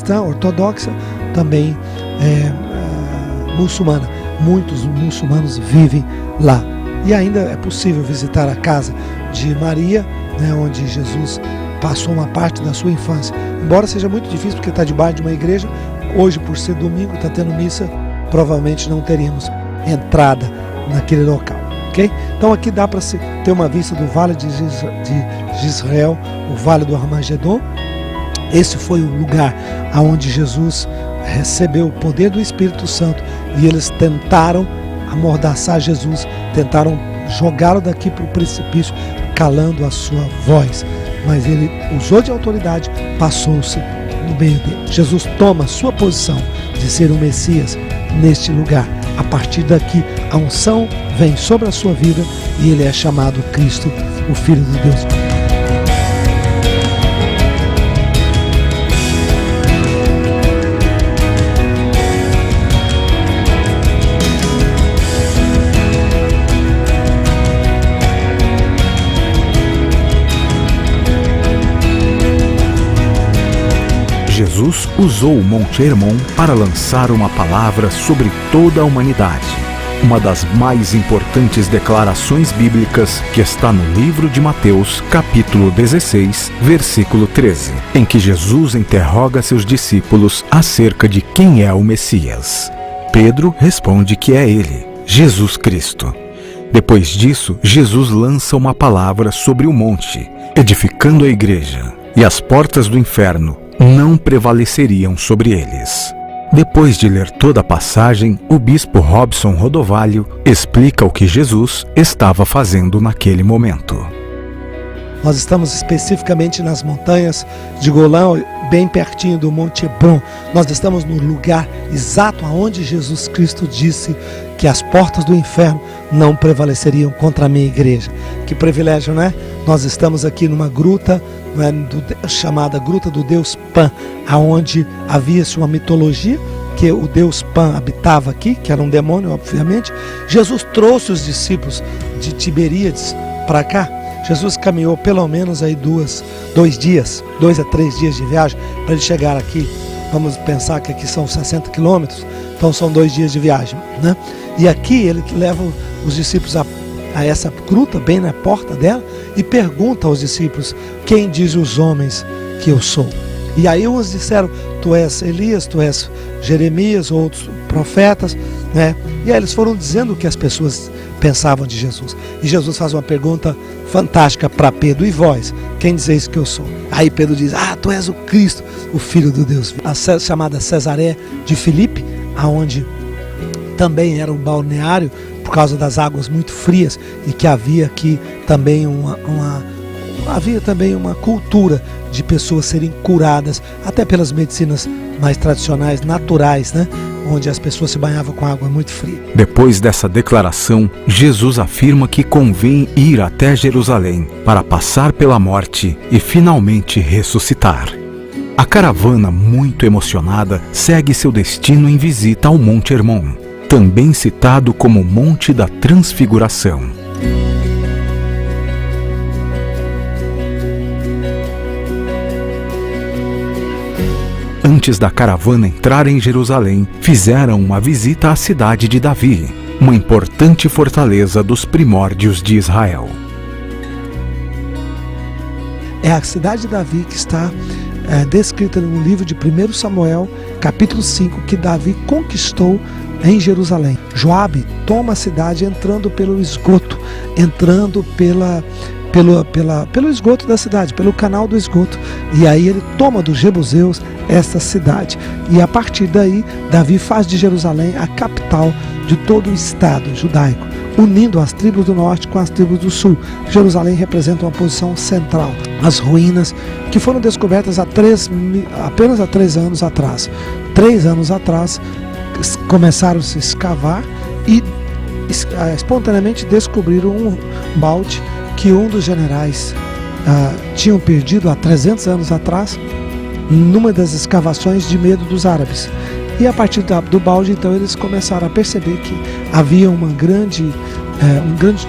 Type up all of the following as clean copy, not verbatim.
cristã, ortodoxa, também muçulmana. Muitos muçulmanos vivem lá. E ainda é possível visitar a casa de Maria, né, onde Jesus passou uma parte da sua infância. Embora seja muito difícil, porque está debaixo de uma igreja, hoje, por ser domingo, está tendo missa, provavelmente não teríamos entrada naquele local. Okay? Então aqui dá para ter uma vista do Vale de Jezreel, o Vale do Armagedon. Esse foi o lugar onde Jesus recebeu o poder do Espírito Santo e eles tentaram amordaçar Jesus, tentaram jogá-lo daqui para o precipício, calando a sua voz. Mas ele usou de autoridade, passou-se no meio dele. Jesus toma sua posição de ser o Messias neste lugar. A partir daqui, a unção vem sobre a sua vida e ele é chamado Cristo, o Filho de Deus. Jesus usou o Monte Hermon para lançar uma palavra sobre toda a humanidade. Uma das mais importantes declarações bíblicas que está no livro de Mateus, capítulo 16, versículo 13, em que Jesus interroga seus discípulos acerca de quem é o Messias. Pedro responde que é ele, Jesus Cristo. Depois disso, Jesus lança uma palavra sobre o monte, edificando a igreja, e as portas do inferno não prevaleceriam sobre eles. Depois de ler toda a passagem, o bispo Robson Rodovalho explica o que Jesus estava fazendo naquele momento. Nós estamos especificamente nas montanhas de Golã, bem pertinho do Monte Hebron. Nós estamos no lugar exato onde Jesus Cristo disse que as portas do inferno não prevaleceriam contra a minha igreja. Que privilégio, né? Nós estamos aqui numa gruta, chamada Gruta do Deus Pan, aonde havia-se uma mitologia que o Deus Pan habitava aqui, que era um demônio, obviamente. Jesus trouxe os discípulos de Tiberíades para cá. Jesus caminhou pelo menos aí 2 a 3 dias de viagem para ele chegar aqui. Vamos pensar que aqui são 60 quilômetros, então são 2 dias de viagem, né? E aqui ele leva os discípulos a essa gruta, bem na porta dela, e pergunta aos discípulos: quem diz os homens que eu sou? E aí uns disseram: tu és Elias, tu és Jeremias, outros profetas, né? E aí eles foram dizendo o que as pessoas pensavam de Jesus. E Jesus faz uma pergunta fantástica para Pedro: e vós, quem dizeis que eu sou? Aí Pedro diz: tu és o Cristo, o Filho do Deus. A chamada Cesareia de Filipe, aonde também era um balneário por causa das águas muito frias, e que havia aqui também uma cultura de pessoas serem curadas até pelas medicinas mais tradicionais, naturais, né? Onde as pessoas se banhavam com água muito fria. Depois dessa declaração, Jesus afirma que convém ir até Jerusalém para passar pela morte e finalmente ressuscitar. A caravana, muito emocionada, segue seu destino em visita ao Monte Hermon, também citado como Monte da Transfiguração. Antes da caravana entrar em Jerusalém, fizeram uma visita à cidade de Davi, uma importante fortaleza dos primórdios de Israel. É a cidade de Davi que está descrita no livro de 1 Samuel, capítulo 5, que Davi conquistou em Jerusalém. Joabe toma a cidade entrando pelo esgoto, entrando pelo esgoto da cidade, pelo canal do esgoto, e aí ele toma dos jebuseus esta cidade, e a partir daí Davi faz de Jerusalém a capital de todo o estado judaico, unindo as tribos do norte com as tribos do sul. Jerusalém representa uma posição central. As ruínas que foram descobertas apenas há 3 anos atrás. 3 anos atrás começaram a se escavar e espontaneamente descobriram um balde que um dos generais tinham perdido há 300 anos atrás, numa das escavações, de medo dos árabes. E a partir do balde, então, eles começaram a perceber que havia um grande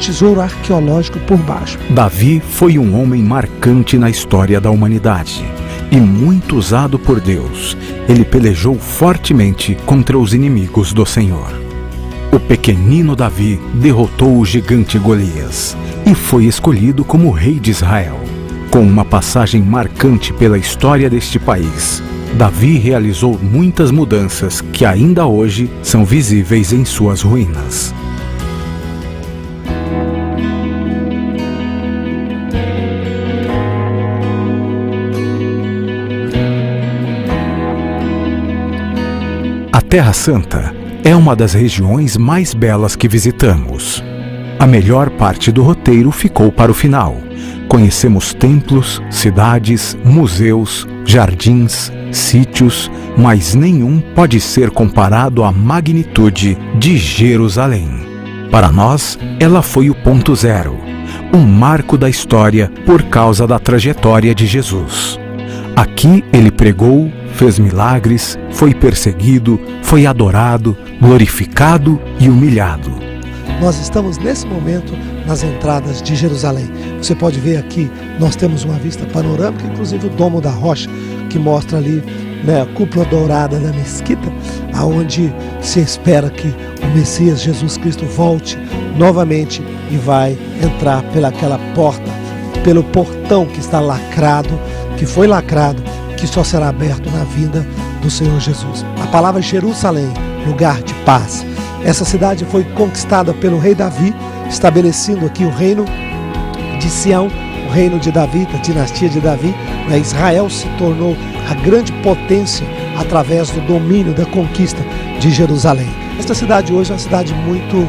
tesouro arqueológico por baixo. Davi foi um homem marcante na história da humanidade. e muito usado por Deus, ele pelejou fortemente contra os inimigos do Senhor. O pequenino Davi derrotou o gigante Golias e foi escolhido como rei de Israel. Com uma passagem marcante pela história deste país, Davi realizou muitas mudanças que ainda hoje são visíveis em suas ruínas. A Terra Santa é uma das regiões mais belas que visitamos. A melhor parte do roteiro ficou para o final. Conhecemos templos, cidades, museus, jardins, sítios, mas nenhum pode ser comparado à magnitude de Jerusalém. Para nós, ela foi o ponto zero, um marco da história por causa da trajetória de Jesus. Aqui ele pregou, fez milagres, foi perseguido, foi adorado, glorificado e humilhado. Nós estamos nesse momento nas entradas de Jerusalém. Você pode ver aqui, nós temos uma vista panorâmica, inclusive o Domo da Rocha, que mostra ali, né, a cúpula dourada da mesquita, aonde se espera que o Messias Jesus Cristo volte novamente e vai entrar pelaquela porta, pelo portão que está lacrado, que foi lacrado, que só será aberto na vinda do Senhor Jesus. A palavra Jerusalém, lugar de paz. Essa cidade foi conquistada pelo rei Davi, estabelecendo aqui o reino de Sião, o reino de Davi, da dinastia de Davi. Israel se tornou a grande potência através do domínio, da conquista de Jerusalém. Esta cidade hoje é uma cidade muito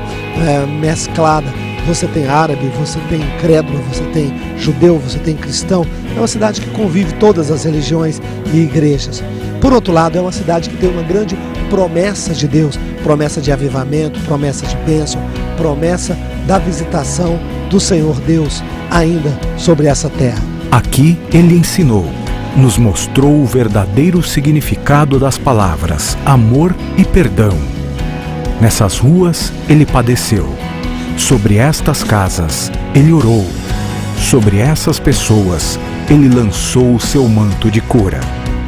mesclada. Você tem árabe, você tem incrédulo, você tem judeu, você tem cristão. É uma cidade que convive todas as religiões e igrejas. Por outro lado, é uma cidade que tem uma grande promessa de Deus, promessa de avivamento, promessa de bênção, promessa da visitação do Senhor Deus ainda sobre essa terra. Aqui ele ensinou, nos mostrou o verdadeiro significado das palavras amor e perdão. Nessas ruas ele padeceu. Sobre estas casas ele orou. Sobre essas pessoas ele lançou o seu manto de cura.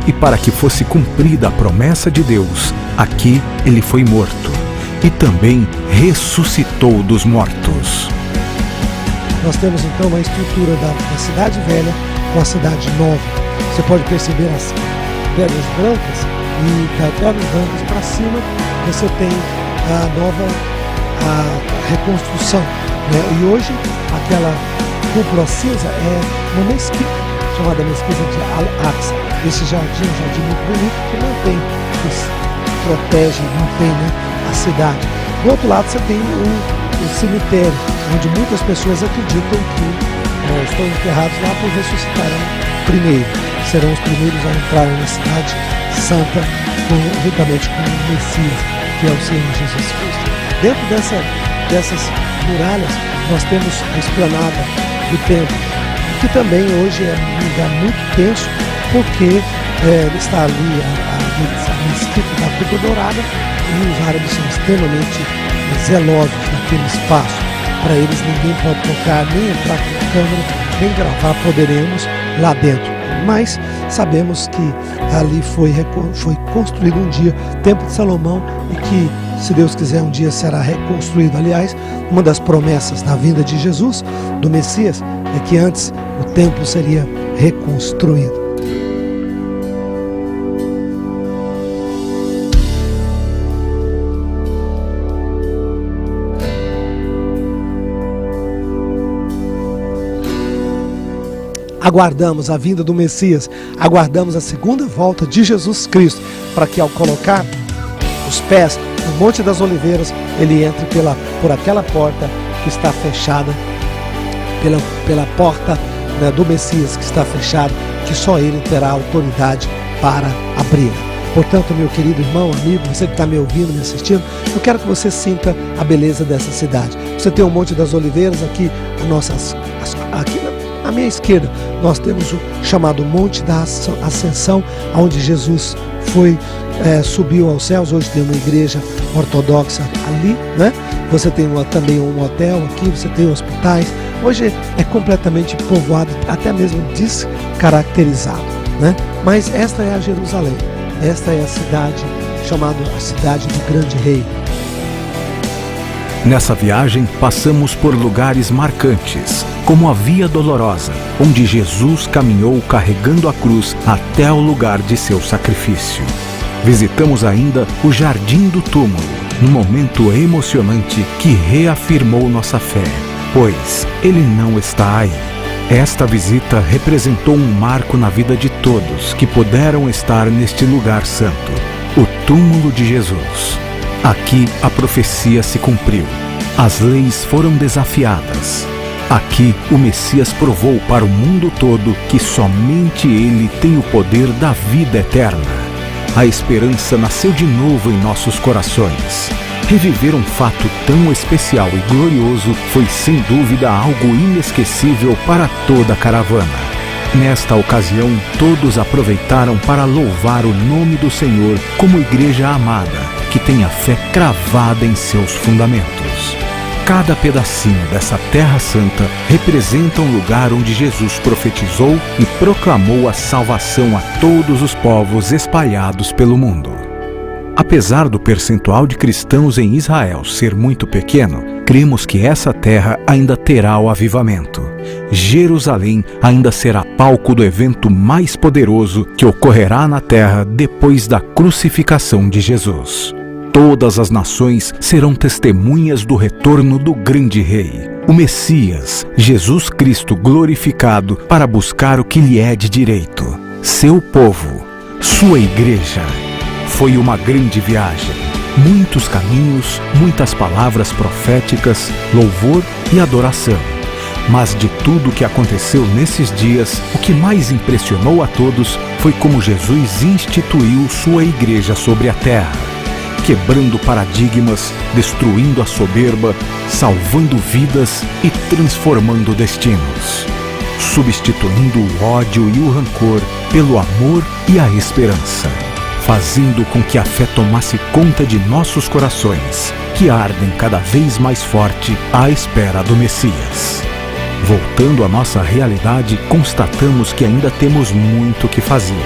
E para que fosse cumprida a promessa de Deus, aqui ele foi morto e também ressuscitou dos mortos. Nós temos então uma estrutura da cidade velha com a cidade nova. Você pode perceber as pedras brancas e das pedras brancas para cima você tem a nova reconstrução, né? E hoje aquela cúpula cinza é uma mesquita chamada mesquita de Al-Aqsa. Esse jardim é um jardim muito bonito que mantém, que protege, mantém, né, a cidade. Do outro lado você tem o cemitério, onde muitas pessoas acreditam que estão enterrados lá por ressuscitarão primeiro. Serão os primeiros a entrarem na cidade santa juntamente com o Messias, que é o Senhor Jesus Cristo. Dentro dessas muralhas nós temos a esplanada do templo, que também hoje é um lugar muito tenso, porque está ali a mesquita da Cúpula Dourada e os árabes são extremamente zelosos naquele espaço. Para eles ninguém pode tocar, nem entrar com câmera, nem gravar, poderemos lá dentro. Mas sabemos que ali foi construído um dia o Templo de Salomão e que, se Deus quiser, um dia será reconstruído. Aliás, uma das promessas da vinda de Jesus, do Messias, é que antes o templo seria reconstruído. Aguardamos a vinda do Messias, aguardamos a segunda volta de Jesus Cristo, para que ao colocar os pés no Monte das Oliveiras, ele entre por aquela porta que está fechada, pela porta, né, do Messias que está fechada, que só ele terá autoridade para abrir. Portanto, meu querido irmão, amigo, você que está me ouvindo, me assistindo, eu quero que você sinta a beleza dessa cidade. Você tem o Monte das Oliveiras aqui, aqui à minha esquerda, nós temos o chamado Monte da Ascensão, onde Jesus subiu aos céus. Hoje tem uma igreja ortodoxa ali, né? Você tem também um hotel aqui, você tem hospitais. Hoje é completamente povoado, até mesmo descaracterizado. né? Mas esta é a Jerusalém, esta é a cidade chamada a cidade do grande rei. Nessa viagem, passamos por lugares marcantes, como a Via Dolorosa, onde Jesus caminhou carregando a cruz até o lugar de seu sacrifício. Visitamos ainda o Jardim do Túmulo, num momento emocionante que reafirmou nossa fé, pois ele não está aí. Esta visita representou um marco na vida de todos que puderam estar neste lugar santo, o túmulo de Jesus. Aqui a profecia se cumpriu. As leis foram desafiadas. Aqui o Messias provou para o mundo todo que somente ele tem o poder da vida eterna. A esperança nasceu de novo em nossos corações. Reviver um fato tão especial e glorioso foi sem dúvida algo inesquecível para toda a caravana. Nesta ocasião, todos aproveitaram para louvar o nome do Senhor como igreja amada, que tem a fé cravada em seus fundamentos. Cada pedacinho dessa terra santa representa um lugar onde Jesus profetizou e proclamou a salvação a todos os povos espalhados pelo mundo. Apesar do percentual de cristãos em Israel ser muito pequeno, cremos que essa terra ainda terá o avivamento. Jerusalém ainda será palco do evento mais poderoso que ocorrerá na terra depois da crucificação de Jesus. Todas as nações serão testemunhas do retorno do grande rei, o Messias, Jesus Cristo glorificado para buscar o que lhe é de direito, seu povo, sua igreja. Foi uma grande viagem, muitos caminhos, muitas palavras proféticas, louvor e adoração. Mas de tudo o que aconteceu nesses dias, o que mais impressionou a todos foi como Jesus instituiu sua igreja sobre a terra, quebrando paradigmas, destruindo a soberba, salvando vidas e transformando destinos, substituindo o ódio e o rancor pelo amor e a esperança, fazendo com que a fé tomasse conta de nossos corações, que ardem cada vez mais forte à espera do Messias. Voltando à nossa realidade, constatamos que ainda temos muito que fazer.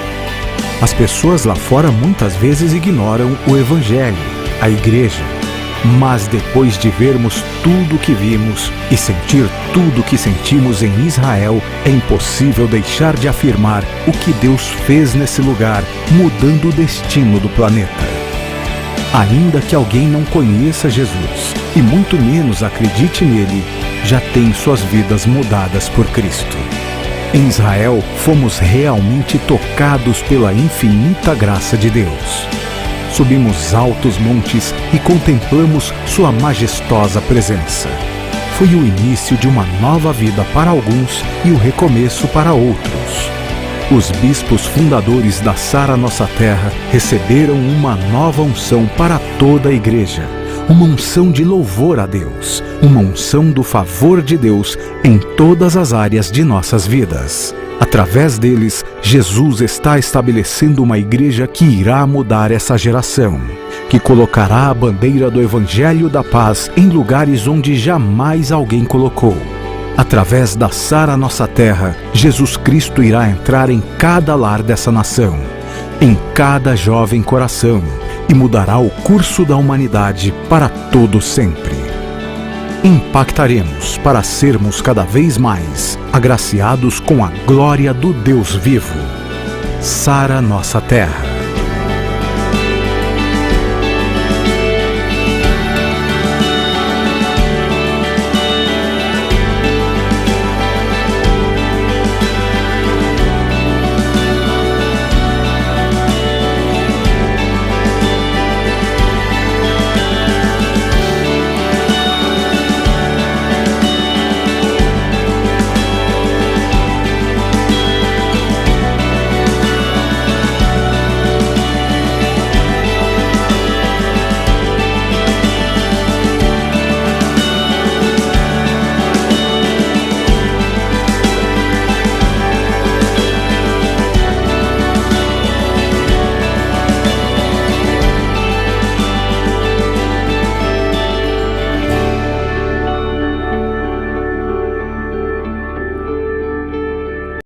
As pessoas lá fora muitas vezes ignoram o Evangelho, a igreja. Mas depois de vermos tudo o que vimos e sentir tudo o que sentimos em Israel, é impossível deixar de afirmar o que Deus fez nesse lugar, mudando o destino do planeta. Ainda que alguém não conheça Jesus e muito menos acredite nele, já tem suas vidas mudadas por Cristo. Em Israel, fomos realmente tocados pela infinita graça de Deus. Subimos altos montes e contemplamos sua majestosa presença. Foi o início de uma nova vida para alguns e o recomeço para outros. Os bispos fundadores da Sara Nossa Terra receberam uma nova unção para toda a igreja. Uma unção de louvor a Deus, uma unção do favor de Deus em todas as áreas de nossas vidas. Através deles, Jesus está estabelecendo uma igreja que irá mudar essa geração, que colocará a bandeira do Evangelho da Paz em lugares onde jamais alguém colocou. Através da Sara Nossa Terra, Jesus Cristo irá entrar em cada lar dessa nação, em cada jovem coração, e mudará o curso da humanidade para todo sempre. Impactaremos para sermos cada vez mais agraciados com a glória do Deus vivo. Sara Nossa Terra.